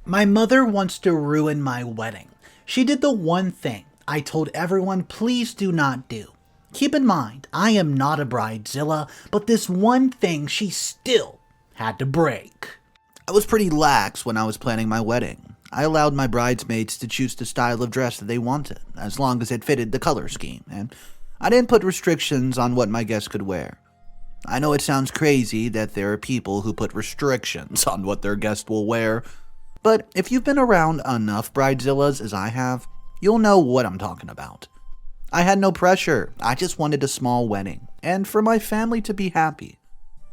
My mother wants to ruin my wedding. She did the one thing I told everyone please do not do. Keep in mind, I am not a bridezilla, but this one thing she still had to break. I was pretty lax when I was planning my wedding. I allowed my bridesmaids to choose the style of dress that they wanted, as long as it fitted the color scheme, and I didn't put restrictions on what my guests could wear. I know it sounds crazy that there are people who put restrictions on what their guest will wear, but if you've been around enough bridezillas as I have, you'll know what I'm talking about. I had no pressure, I just wanted a small wedding, and for my family to be happy.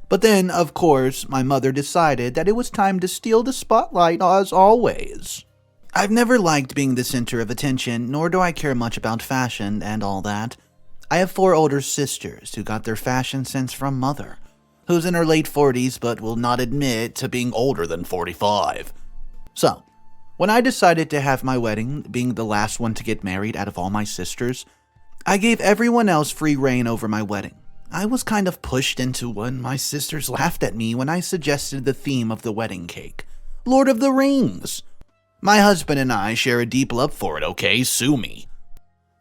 But then, of course, my mother decided that it was time to steal the spotlight as always. I've never liked being the center of attention, nor do I care much about fashion and all that. I have 4 older sisters who got their fashion sense from mother, who's in her late 40s but will not admit to being older than 45. So, when I decided to have my wedding, being the last one to get married out of all my sisters, I gave everyone else free reign over my wedding. I was kind of pushed into one. My sisters laughed at me when I suggested the theme of the wedding cake, Lord of the Rings. My husband and I share a deep love for it, okay? Sue me.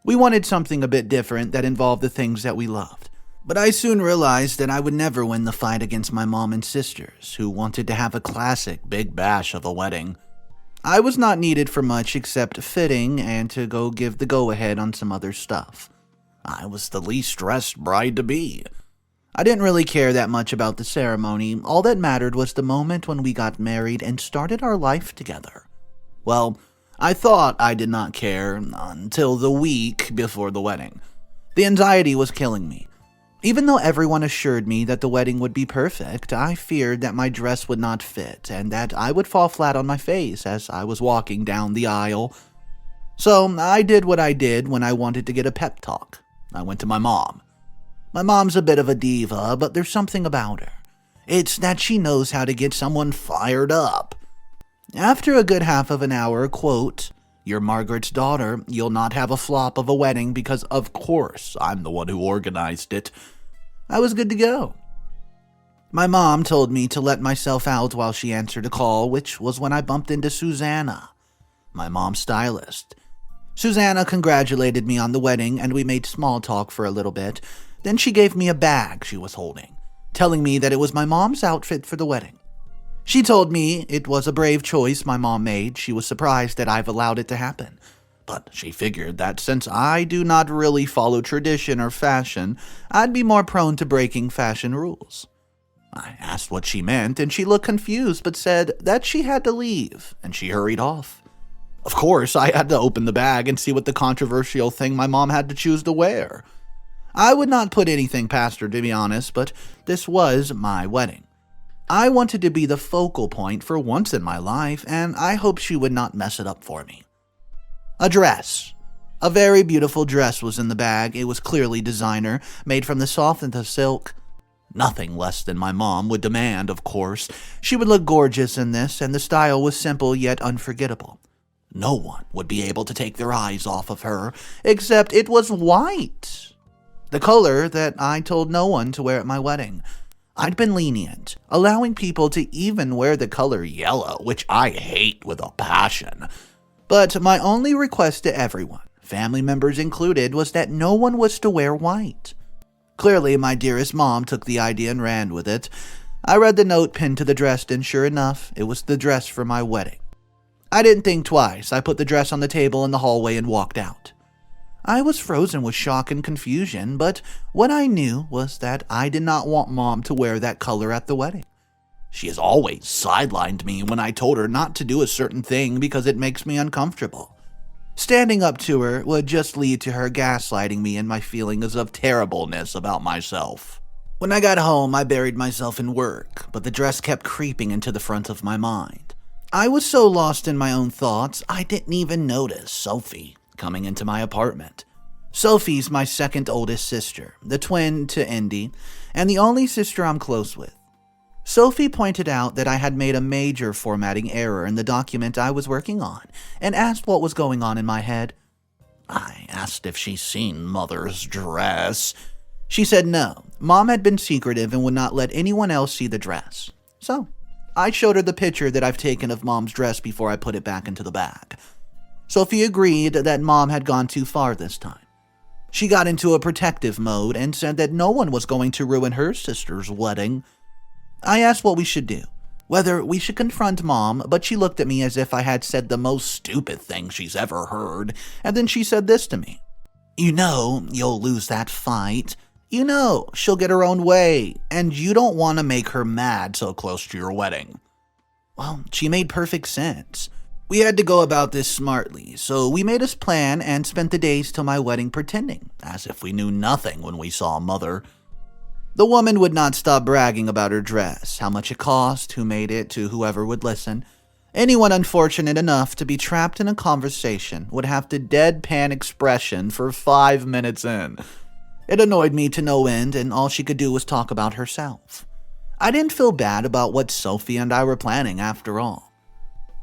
We wanted something a bit different that involved the things that we loved. But I soon realized that I would never win the fight against my mom and sisters, who wanted to have a classic big bash of a wedding. I was not needed for much except fitting and to go give the go-ahead on some other stuff. I was the least dressed bride to be. I didn't really care that much about the ceremony. All that mattered was the moment when we got married and started our life together. Well, I thought I did not care until the week before the wedding. The anxiety was killing me. Even though everyone assured me that the wedding would be perfect, I feared that my dress would not fit and that I would fall flat on my face as I was walking down the aisle. So I did what I did when I wanted to get a pep talk. I went to my mom. My mom's a bit of a diva, but there's something about her. It's that she knows how to get someone fired up. After a good half of an hour, quote, "You're Margaret's daughter, you'll not have a flop of a wedding because of course I'm the one who organized it," I was good to go. My mom told me to let myself out while she answered a call, which was when I bumped into Susanna, my mom's stylist. Susanna congratulated me on the wedding and we made small talk for a little bit. Then she gave me a bag she was holding, telling me that it was my mom's outfit for the wedding. She told me it was a brave choice my mom made. She was surprised that I've allowed it to happen. But she figured that since I do not really follow tradition or fashion, I'd be more prone to breaking fashion rules. I asked what she meant, and she looked confused but said that she had to leave, and she hurried off. Of course, I had to open the bag and see what the controversial thing my mom had to choose to wear. I would not put anything past her, to be honest, but this was my wedding. I wanted to be the focal point for once in my life, and I hoped she would not mess it up for me. A dress. A very beautiful dress was in the bag. It was clearly designer, made from the softest of silk. Nothing less than my mom would demand, of course. She would look gorgeous in this, and the style was simple yet unforgettable. No one would be able to take their eyes off of her, except it was white. The color that I told no one to wear at my wedding. I'd been lenient, allowing people to even wear the color yellow, which I hate with a passion. But my only request to everyone, family members included, was that no one was to wear white. Clearly, my dearest mom took the idea and ran with it. I read the note pinned to the dress, and sure enough, it was the dress for my wedding. I didn't think twice. I put the dress on the table in the hallway and walked out. I was frozen with shock and confusion, but what I knew was that I did not want Mom to wear that color at the wedding. She has always sidelined me when I told her not to do a certain thing because it makes me uncomfortable. Standing up to her would just lead to her gaslighting me and my feelings of terribleness about myself. When I got home, I buried myself in work, but the dress kept creeping into the front of my mind. I was so lost in my own thoughts, I didn't even notice Sophie coming into my apartment. Sophie's my second oldest sister, the twin to Indy, and the only sister I'm close with. Sophie pointed out that I had made a major formatting error in the document I was working on and asked what was going on in my head. I asked if she's seen Mother's dress. She said no, Mom had been secretive and would not let anyone else see the dress. So, I showed her the picture that I've taken of Mom's dress before I put it back into the bag. Sophie agreed that Mom had gone too far this time. She got into a protective mode and said that no one was going to ruin her sister's wedding. I asked what we should do, whether we should confront Mom, but she looked at me as if I had said the most stupid thing she's ever heard, and then she said this to me. You know you'll lose that fight. You know she'll get her own way, and you don't want to make her mad so close to your wedding. Well, she made perfect sense. We had to go about this smartly, so we made us plan and spent the days till my wedding pretending, as if we knew nothing when we saw Mother. The woman would not stop bragging about her dress, how much it cost, who made it, to whoever would listen. Anyone unfortunate enough to be trapped in a conversation would have to deadpan expression for 5 minutes in. It annoyed me to no end, and all she could do was talk about herself. I didn't feel bad about what Sophie and I were planning after all.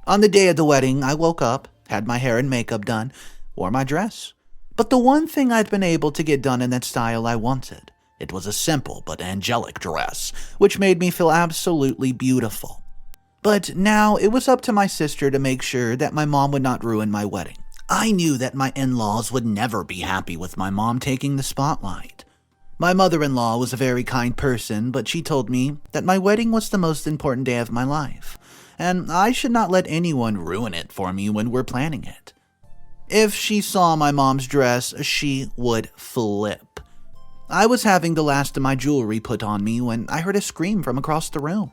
On the day of the wedding, I woke up, had my hair and makeup done, wore my dress. But the one thing I'd been able to get done in that style I wanted, it was a simple but angelic dress, which made me feel absolutely beautiful. But now it was up to my sister to make sure that my mom would not ruin my wedding. I knew that my in-laws would never be happy with my mom taking the spotlight. My mother-in-law was a very kind person, but she told me that my wedding was the most important day of my life, and I should not let anyone ruin it for me when we're planning it. If she saw my mom's dress, she would flip. I was having the last of my jewelry put on me when I heard a scream from across the room.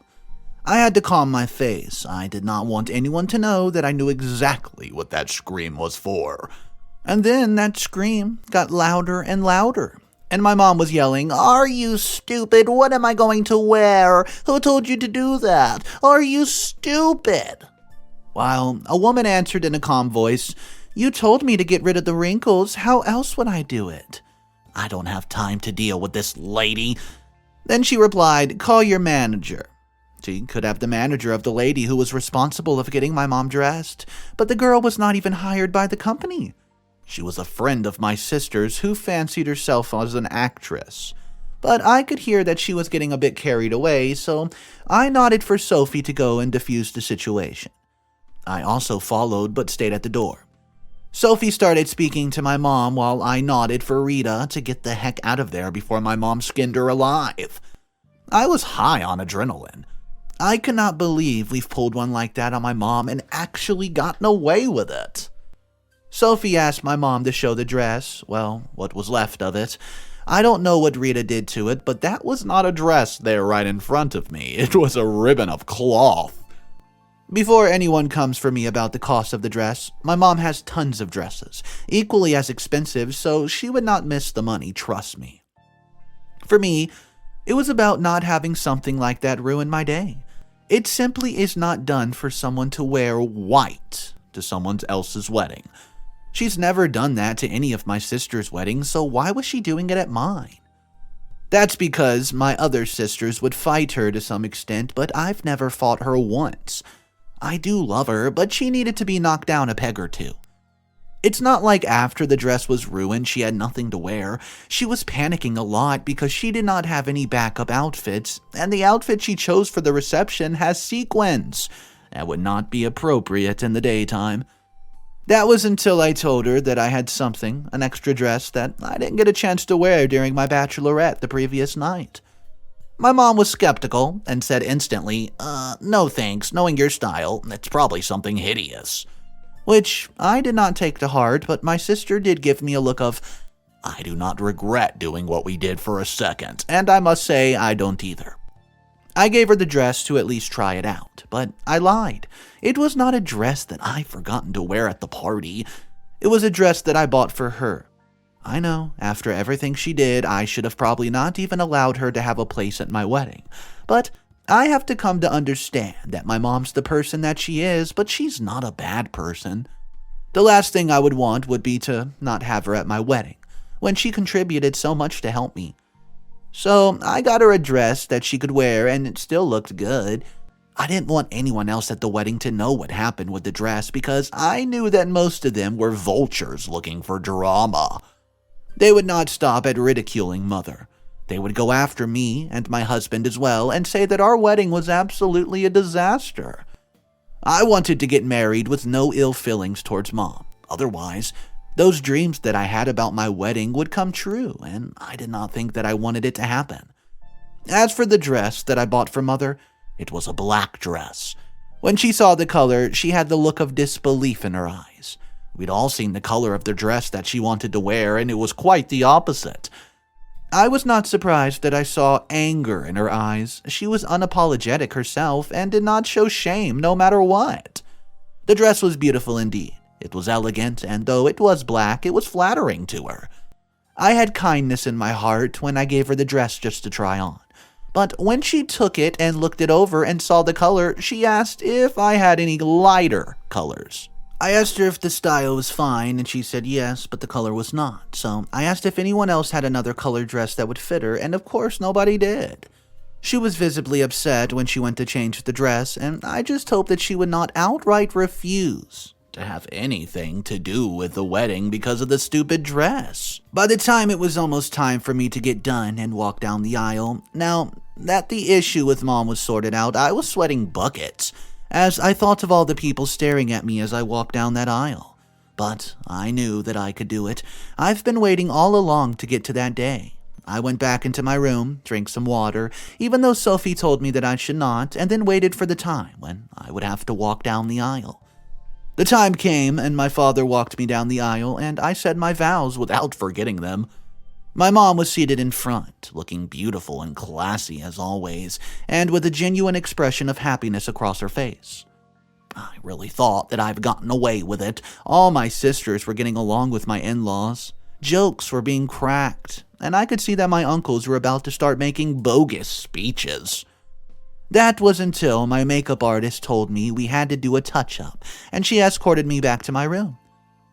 I had to calm my face. I did not want anyone to know that I knew exactly what that scream was for. And then that scream got louder and louder, and my mom was yelling, "Are you stupid? What am I going to wear? Who told you to do that? Are you stupid?" While a woman answered in a calm voice, "You told me to get rid of the wrinkles. How else would I do it?" "I don't have time to deal with this lady." Then she replied, "Call your manager." She could have the manager of the lady who was responsible of getting my mom dressed, but the girl was not even hired by the company. She was a friend of my sister's who fancied herself as an actress. But I could hear that she was getting a bit carried away, so I nodded for Sophie to go and defuse the situation. I also followed but stayed at the door. Sophie started speaking to my mom while I nodded for Rita to get the heck out of there before my mom skinned her alive. I was high on adrenaline. I cannot believe we've pulled one like that on my mom and actually gotten away with it. Sophie asked my mom to show the dress, well, what was left of it. I don't know what Rita did to it, but that was not a dress there right in front of me. It was a ribbon of cloth. Before anyone comes for me about the cost of the dress, my mom has tons of dresses, equally as expensive, so she would not miss the money, trust me. For me, it was about not having something like that ruin my day. It simply is not done for someone to wear white to someone else's wedding. She's never done that to any of my sister's weddings, so why was she doing it at mine? That's because my other sisters would fight her to some extent, but I've never fought her once. I do love her, but she needed to be knocked down a peg or two. It's not like after the dress was ruined, she had nothing to wear. She was panicking a lot because she did not have any backup outfits, and the outfit she chose for the reception has sequins. That would not be appropriate in the daytime. That was until I told her that I had something, an extra dress that I didn't get a chance to wear during my bachelorette the previous night. My mom was skeptical and said instantly, "No thanks, knowing your style, it's probably something hideous." Which I did not take to heart, but my sister did give me a look of, "I do not regret doing what we did for a second, and I must say I don't either." I gave her the dress to at least try it out, but I lied. It was not a dress that I'd forgotten to wear at the party. It was a dress that I bought for her. I know, after everything she did, I should have probably not even allowed her to have a place at my wedding, but I have to come to understand that my mom's the person that she is, but she's not a bad person. The last thing I would want would be to not have her at my wedding, when she contributed so much to help me. So I got her a dress that she could wear and it still looked good. I didn't want anyone else at the wedding to know what happened with the dress because I knew that most of them were vultures looking for drama. They would not stop at ridiculing Mother. They would go after me and my husband as well and say that our wedding was absolutely a disaster. I wanted to get married with no ill feelings towards Mom. Otherwise, those dreams that I had about my wedding would come true, and I did not think that I wanted it to happen. As for the dress that I bought for Mother, it was a black dress. When she saw the color, she had the look of disbelief in her eyes. We'd all seen the color of the dress that she wanted to wear, and it was quite the opposite. I was not surprised that I saw anger in her eyes. She was unapologetic herself and did not show shame no matter what. The dress was beautiful indeed. It was elegant, and though it was black, it was flattering to her. I had kindness in my heart when I gave her the dress just to try on. But when she took it and looked it over and saw the color, she asked if I had any lighter colors. I asked her if the style was fine, and she said yes, but the color was not. So I asked if anyone else had another colored dress that would fit her, and of course nobody did. She was visibly upset when she went to change the dress, and I just hoped that she would not outright refuse to have anything to do with the wedding because of the stupid dress. By the time it was almost time for me to get done and walk down the aisle, now that the issue with Mom was sorted out, I was sweating buckets as I thought of all the people staring at me as I walked down that aisle. But I knew that I could do it. I've been waiting all along to get to that day. I went back into my room, drank some water, even though Sophie told me that I should not, and then waited for the time when I would have to walk down the aisle. The time came, and my father walked me down the aisle, and I said my vows without forgetting them. My mom was seated in front, looking beautiful and classy as always, and with a genuine expression of happiness across her face. I really thought that I've gotten away with it. All my sisters were getting along with my in-laws. Jokes were being cracked, and I could see that my uncles were about to start making bogus speeches. That was until my makeup artist told me we had to do a touch-up, and she escorted me back to my room.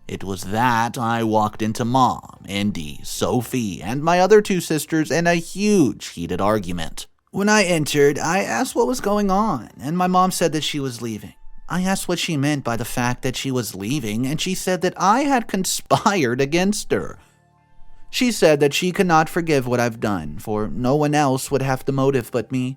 It was that I walked into Mom, Indy, Sophie, and my other two sisters in a huge heated argument. When I entered, I asked what was going on, and my mom said that she was leaving. I asked what she meant by the fact that she was leaving, and she said that I had conspired against her. She said that she could not forgive what I've done, for no one else would have the motive but me.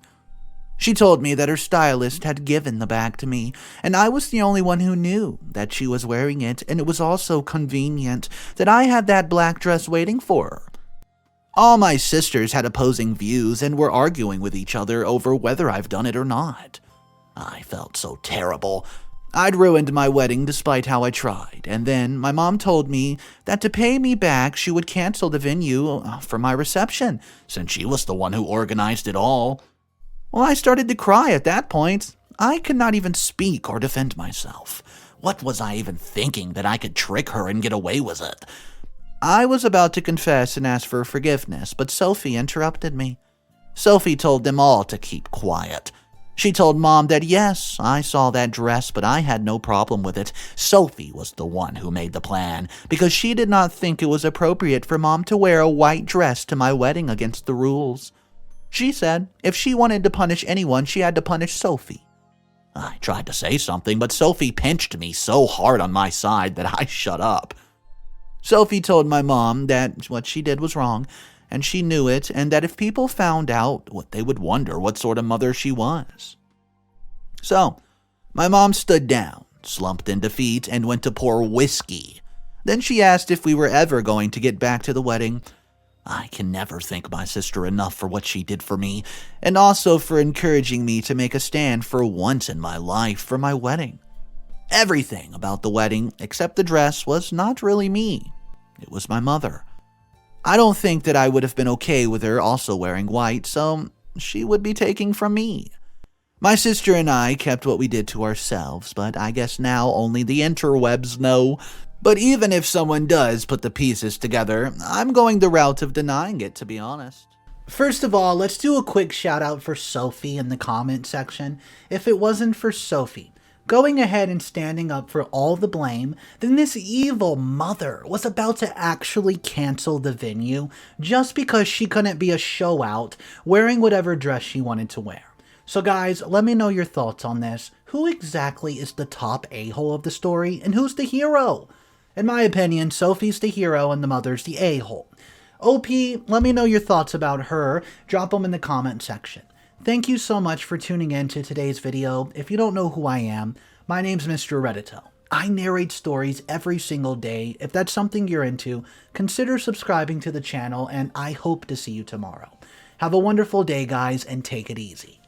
She told me that her stylist had given the bag to me, and I was the only one who knew that she was wearing it, and it was also convenient that I had that black dress waiting for her. All my sisters had opposing views and were arguing with each other over whether I've done it or not. I felt so terrible. I'd ruined my wedding despite how I tried, and then my mom told me that to pay me back she would cancel the venue for my reception, since she was the one who organized it all. Well, I started to cry at that point. I could not even speak or defend myself. What was I even thinking that I could trick her and get away with it? I was about to confess and ask for forgiveness, but Sophie interrupted me. Sophie told them all to keep quiet. She told Mom that yes, I saw that dress, but I had no problem with it. Sophie was the one who made the plan, because she did not think it was appropriate for Mom to wear a white dress to my wedding against the rules. She said if she wanted to punish anyone, she had to punish Sophie. I tried to say something, but Sophie pinched me so hard on my side that I shut up. Sophie told my mom that what she did was wrong, and she knew it, and that if people found out, they would wonder what sort of mother she was. So, my mom stood down, slumped in defeat, and went to pour whiskey. Then she asked if we were ever going to get back to the wedding. I can never thank my sister enough for what she did for me, and also for encouraging me to make a stand for once in my life for my wedding. Everything about the wedding, except the dress, was not really me. It was my mother. I don't think that I would have been okay with her also wearing white, so she would be taking from me. My sister and I kept what we did to ourselves, but I guess now only the interwebs know. But even if someone does put the pieces together, I'm going the route of denying it, to be honest. First of all, let's do a quick shout out for Sophie in the comment section. If it wasn't for Sophie going ahead and standing up for all the blame, then this evil mother was about to actually cancel the venue just because she couldn't be a show out wearing whatever dress she wanted to wear. So guys, let me know your thoughts on this. Who exactly is the top a-hole of the story, and who's the hero? In my opinion, Sophie's the hero and the mother's the a-hole. OP, let me know your thoughts about her. Drop them in the comment section. Thank you so much for tuning in to today's video. If you don't know who I am, my name's Mr. Reddito. I narrate stories every single day. If that's something you're into, consider subscribing to the channel, and I hope to see you tomorrow. Have a wonderful day, guys, and take it easy.